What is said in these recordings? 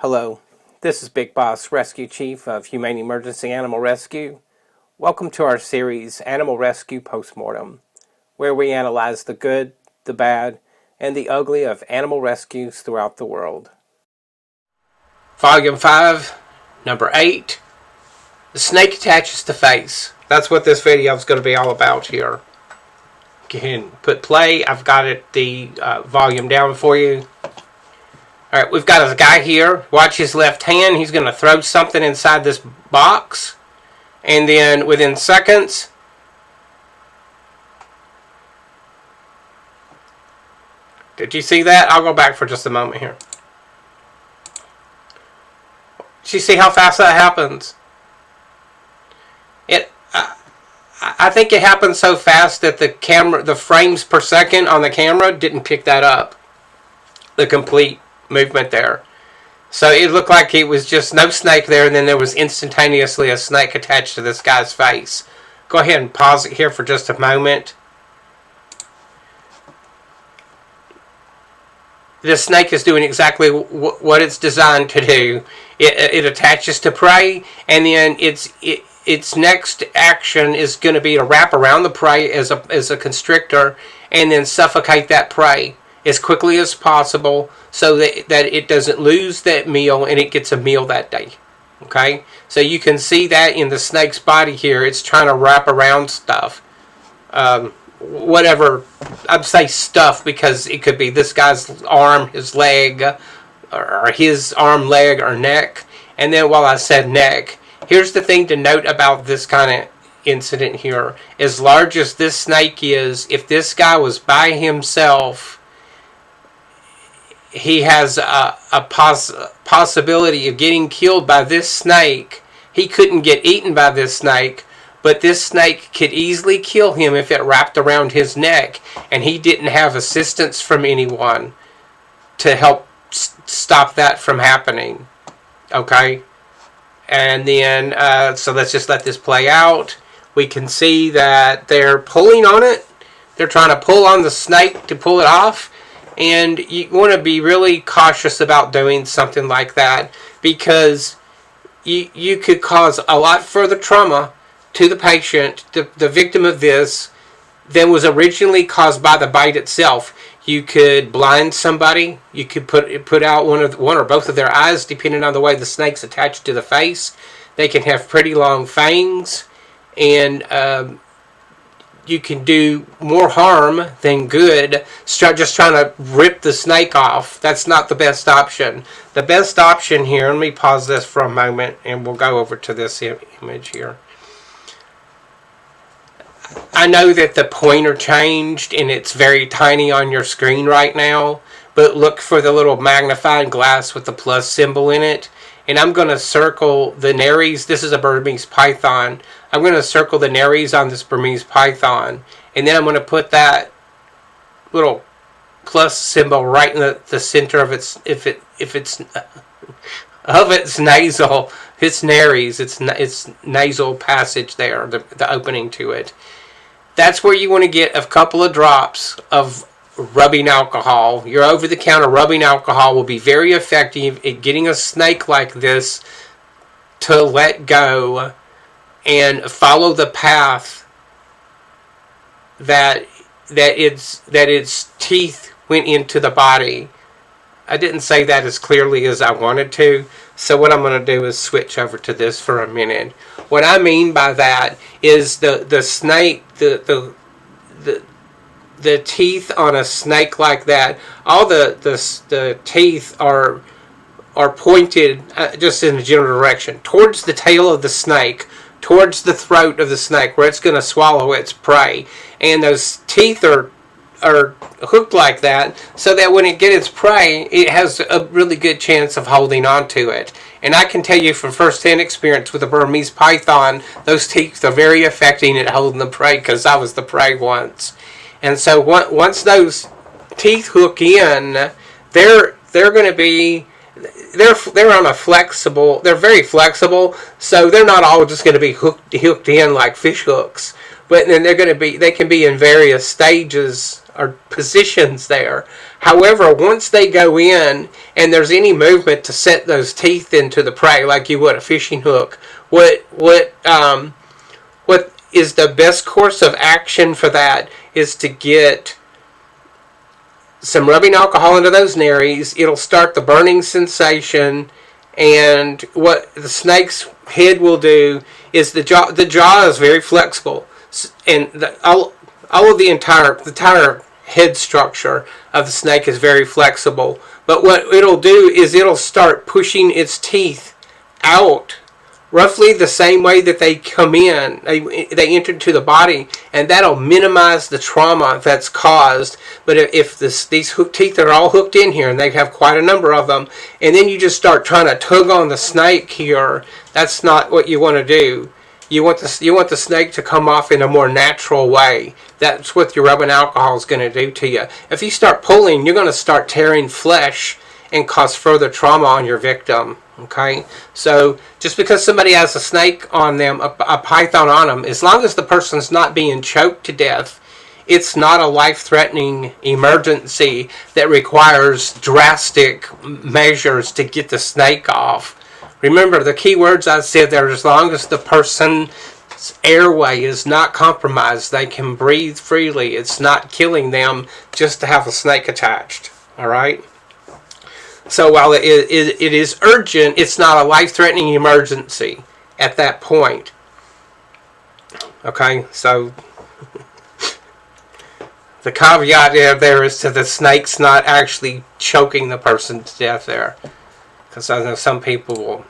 Hello, this is Big Boss Rescue Chief of Humane Emergency Animal Rescue. Welcome to our series, Animal Rescue Postmortem, where we analyze the good, the bad, and the ugly of animal rescues throughout the world. Volume 5, Number 8, The Snake Attaches to Face. That's what this video is going to be all about here. Go ahead and put play. I've got the volume down for you. Alright, we've got a guy here. Watch his left hand. He's going to throw something inside this box. And then within seconds, did you see that? I'll go back for just a moment here. Did you see how fast that happens? I think it happened so fast that the frames per second on the camera didn't pick that up. The complete movement there. So it looked like it was just no snake there, and then there was instantaneously a snake attached to this guy's face. Go ahead and pause it here for just a moment. The snake is doing exactly what it's designed to do. It attaches to prey, and then its next action is going to be to wrap around the prey as a constrictor, and then suffocate that prey as quickly as possible, so that it doesn't lose that meal and it gets a meal that day. Okay? So you can see that in the snake's body here. It's trying to wrap around stuff. Whatever. I'd say stuff because it could be this guy's arm, his leg, or his arm, leg, or neck. And then while I said neck, here's the thing to note about this kind of incident here. As large as this snake is, if this guy was by himself, he has a possibility of getting killed by this snake. He couldn't get eaten by this snake, but this snake could easily kill him if it wrapped around his neck, and he didn't have assistance from anyone to help stop that from happening. Okay? And then, so let's just let this play out. We can see that they're pulling on it. They're trying to pull on the snake to pull it off. And you want to be really cautious about doing something like that, because you could cause a lot further trauma to the patient, the victim of this, than was originally caused by the bite itself. You could blind somebody. You could put out one or both of their eyes, depending on the way the snake's attached to the face. They can have pretty long fangs, and you can do more harm than good just trying to rip the snake off. That's not the best option. The best option here, let me pause this for a moment and we'll go over to this image here. I know that the pointer changed and it's very tiny on your screen right now, but look for the little magnifying glass with the plus symbol in it. And I'm going to circle the nares. This is a Burmese python. I'm going to circle the nares on this Burmese python. And then I'm going to put that little plus symbol right in the center of its nasal. Its nares. Its nasal passage there. The opening to it. That's where you want to get a couple of drops of rubbing alcohol. Your over-the-counter rubbing alcohol will be very effective at getting a snake like this to let go and follow the path that its teeth went into the body. I didn't say that as clearly as I wanted to, so what I'm going to do is switch over to this for a minute. What I mean by that is the snake, the teeth on a snake like that, all the teeth are pointed just in a general direction towards the tail of the snake, towards the throat of the snake, where it's going to swallow its prey. And those teeth are hooked like that, so that when it gets its prey, it has a really good chance of holding on to it. And I can tell you from first-hand experience with a Burmese python, those teeth are very effective at holding the prey, because I was the prey once. And so once those teeth hook in, they're going to be, they're on a flexible, they're very flexible, so they're not all just going to be hooked in like fish hooks. But then they can be in various stages or positions there. However, once they go in and there's any movement to set those teeth into the prey, like you would a fishing hook, what is the best course of action for that is to get some rubbing alcohol into those nares. It'll start the burning sensation, and what the snake's head will do is the jaw is very flexible, and all of the entire head structure of the snake is very flexible. But what it'll do is it'll start pushing its teeth out roughly the same way that they come in, they enter into the body, and that'll minimize the trauma that's caused. But if these teeth are all hooked in here, and they have quite a number of them, and then you just start trying to tug on the snake here, that's not what you want to do. You want the snake to come off in a more natural way. That's what your rubbing alcohol is going to do to you. If you start pulling, you're going to start tearing flesh and cause further trauma on your victim. Okay, so just because somebody has a snake on them, a python on them, as long as the person's not being choked to death, it's not a life-threatening emergency that requires drastic measures to get the snake off. Remember, the key words I said there, as long as the person's airway is not compromised, they can breathe freely. It's not killing them just to have a snake attached. All right? So while it is urgent, it's not a life-threatening emergency at that point. Okay, so the caveat there is to the snake's not actually choking the person to death there. Because I know some people will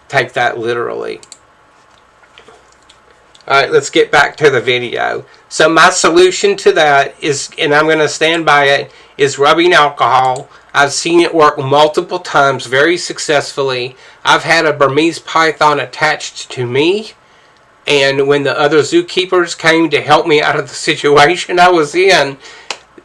take that literally. Alright, let's get back to the video. So my solution to that is, and I'm going to stand by it, is rubbing alcohol. I've seen it work multiple times very successfully. I've had a Burmese python attached to me, and when the other zookeepers came to help me out of the situation I was in,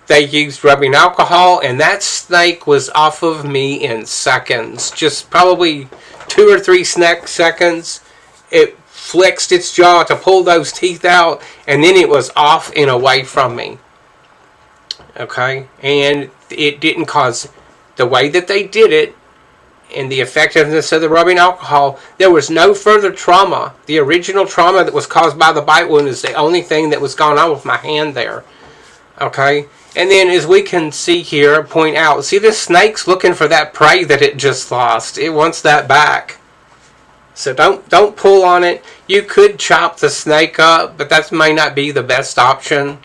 they used rubbing alcohol, and that snake was off of me in seconds. Just probably 2 or 3 seconds. It flexed its jaw to pull those teeth out, and then it was off and away from me. Okay, and it didn't cause, the way that they did it and the effectiveness of the rubbing alcohol, there was no further trauma. The original trauma that was caused by the bite wound is the only thing that was going on with my hand there. Okay, and then as we can see here, point out, see this snake's looking for that prey that it just lost. It wants that back. So don't pull on it. You could chop the snake up, but that may not be the best option.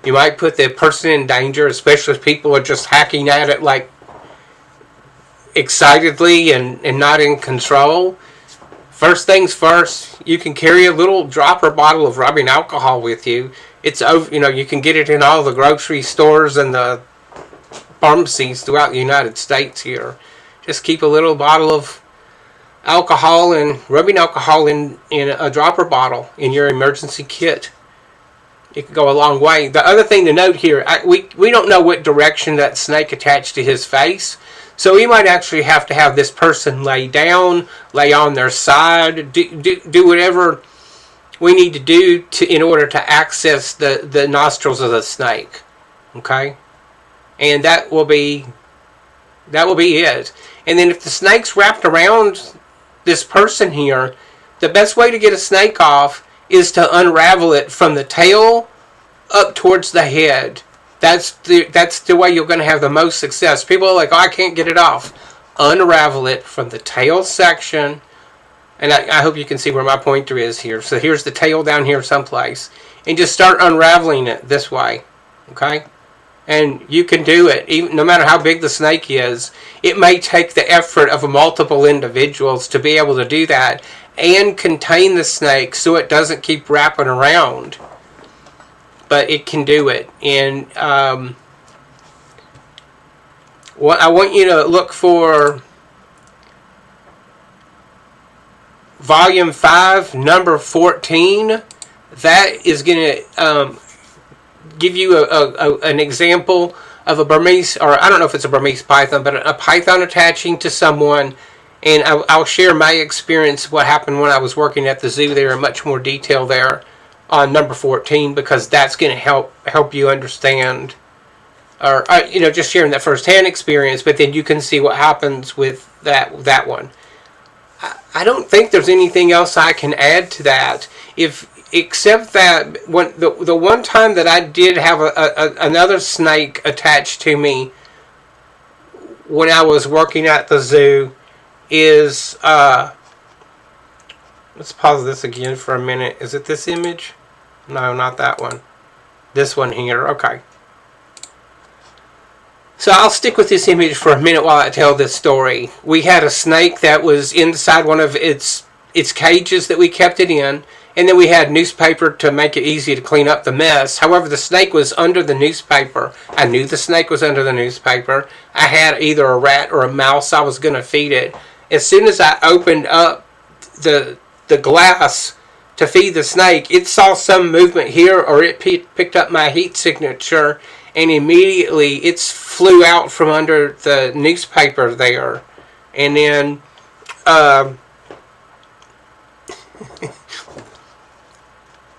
You might put the person in danger, especially if people are just hacking at it like excitedly and not in control. First things first, you can carry a little dropper bottle of rubbing alcohol with you. It's over, you can get it in all the grocery stores and the pharmacies throughout the United States here. Just keep a little bottle of alcohol and rubbing alcohol in a dropper bottle in your emergency kit. It can go a long way. The other thing to note here, we don't know what direction that snake attached to his face. So we might actually have to have this person lay down, lay on their side, do whatever we need to do in order to access the nostrils of the snake. Okay? And that will be it. And then if the snake's wrapped around this person here, the best way to get a snake off is to unravel it from the tail up towards the head. That's the way you're going to have the most success. People are like, oh, I can't get it off. Unravel it from the tail section. And I hope you can see where my pointer is here. So here's the tail down here someplace. And just start unraveling it this way. Okay? And you can do it, even no matter how big the snake is. It may take the effort of multiple individuals to be able to do that and contain the snake so it doesn't keep wrapping around. But it can do it. And I want you to look for Volume 5, number 14. That is going to give you an example of a Burmese, or I don't know if it's a Burmese python, but a python attaching to someone. And I'll share my experience, what happened when I was working at the zoo there in much more detail there on number 14, because that's going to help you understand, or just sharing that firsthand experience. But then you can see what happens with that one. I don't think there's anything else I can add to that, except that the one time that I did have another snake attached to me when I was working at the zoo is, let's pause this again for a minute. Is it this image? No, not that one. This one here. Okay. So I'll stick with this image for a minute while I tell this story. We had a snake that was inside one of its cages that we kept it in, and then we had newspaper to make it easy to clean up the mess. However, the snake was under the newspaper. I knew the snake was under the newspaper. I had either a rat or a mouse I was going to feed it. As soon as I opened up the glass to feed the snake, it saw some movement here, or it picked up my heat signature, and immediately it flew out from under the newspaper there. And then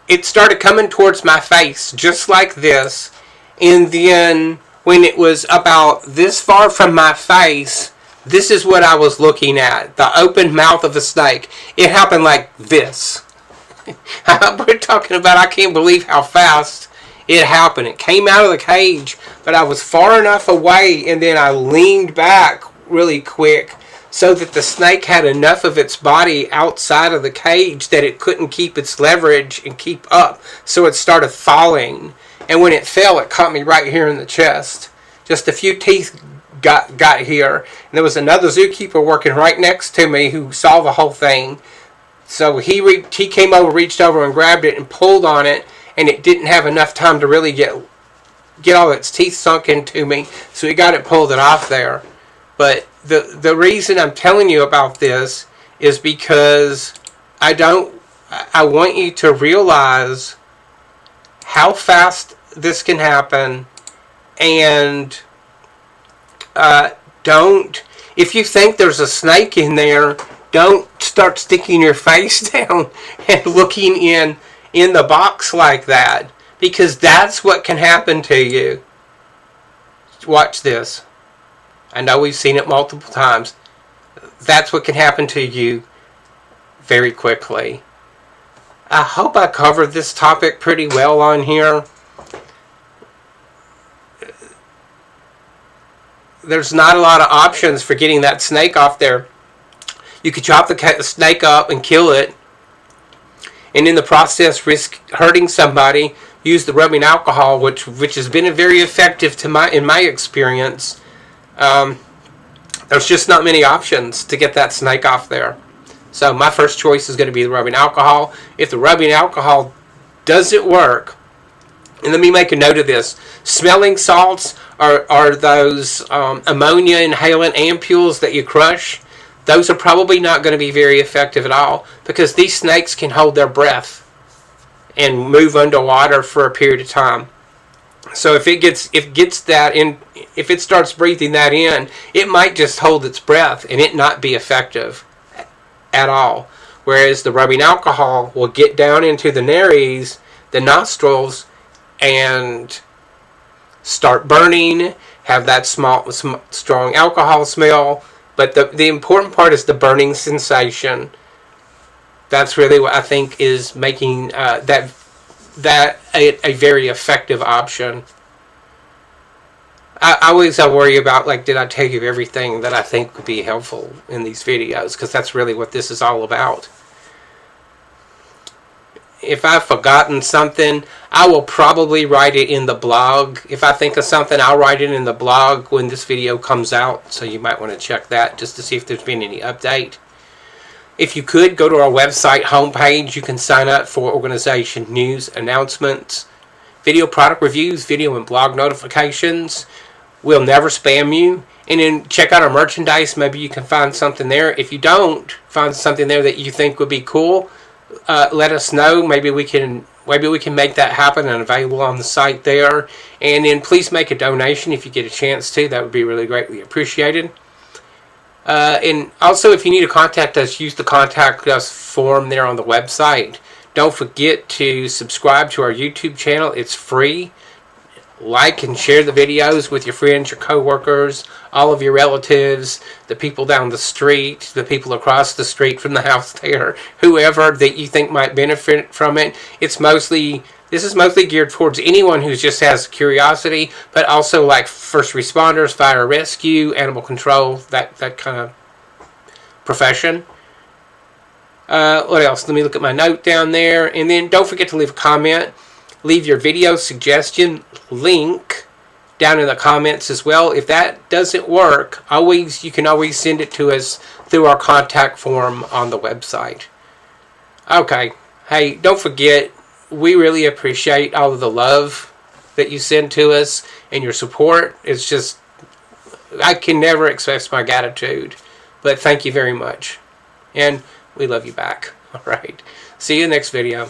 it started coming towards my face, just like this. And then when it was about this far from my face, this is what I was looking at. The open mouth of a snake. It happened like this. We're talking about, I can't believe how fast it happened. It came out of the cage, but I was far enough away, and then I leaned back really quick so that the snake had enough of its body outside of the cage that it couldn't keep its leverage and keep up. So it started falling. And when it fell, it caught me right here in the chest. Just a few teeth got here. And there was another zookeeper working right next to me who saw the whole thing. So he came over, reached over and grabbed it and pulled on it. And it didn't have enough time to really get all its teeth sunk into me. So he got it, pulled it off there. But the reason I'm telling you about this is because I want you to realize how fast this can happen. And if you think there's a snake in there, don't start sticking your face down and looking in the box like that, because that's what can happen to you. Watch this. I know we've seen it multiple times. That's what can happen to you very quickly. I hope I covered this topic pretty well on here. There's not a lot of options for getting that snake off there. You could chop the snake up and kill it, and in the process risk hurting somebody. Use the rubbing alcohol, which has been very effective in my experience. There's just not many options to get that snake off there. So my first choice is going to be the rubbing alcohol. If the rubbing alcohol doesn't work, and let me make a note of this, smelling salts are those ammonia inhalant ampules that you crush. Those are probably not going to be very effective at all, because these snakes can hold their breath and move underwater for a period of time. So if it starts breathing that in, it might just hold its breath and it not be effective at all. Whereas the rubbing alcohol will get down into the nares, the nostrils, and start burning, have that strong alcohol smell. But the important part is the burning sensation. That's really what I think is making that a very effective option. I worry about, like, did I tell you everything that I think would be helpful in these videos? Because that's really what this is all about. If I've forgotten something, I will probably write it in the blog. If I think of something, I'll write it in the blog when this video comes out. So you might want to check that just to see if there's been any update. If you could, go to our website homepage. You can sign up for organization news, announcements, video product reviews, video and blog notifications. We'll never spam you. And then check out our merchandise. Maybe you can find something there. If you don't find something there that you think would be cool, let us know. Maybe we can make that happen and available on the site there. And then please make a donation if you get a chance to. That would be really greatly appreciated. And also, if you need to contact us, use the contact us form there on the website. Don't forget to subscribe to our YouTube channel. It's free. Like and share the videos with your friends, your coworkers, all of your relatives, the people down the street, the people across the street from the house there, whoever that you think might benefit from it. This is mostly geared towards anyone who just has curiosity, but also like first responders, fire rescue, animal control, that kind of profession. What else? Let me look at my note down there. And then don't forget to leave a comment. Leave your video suggestion link down in the comments as well. If that doesn't work, you can always send it to us through our contact form on the website. Okay. Hey, don't forget, we really appreciate all of the love that you send to us and your support. It's just, I can never express my gratitude. But thank you very much. And we love you back. All right. See you next video.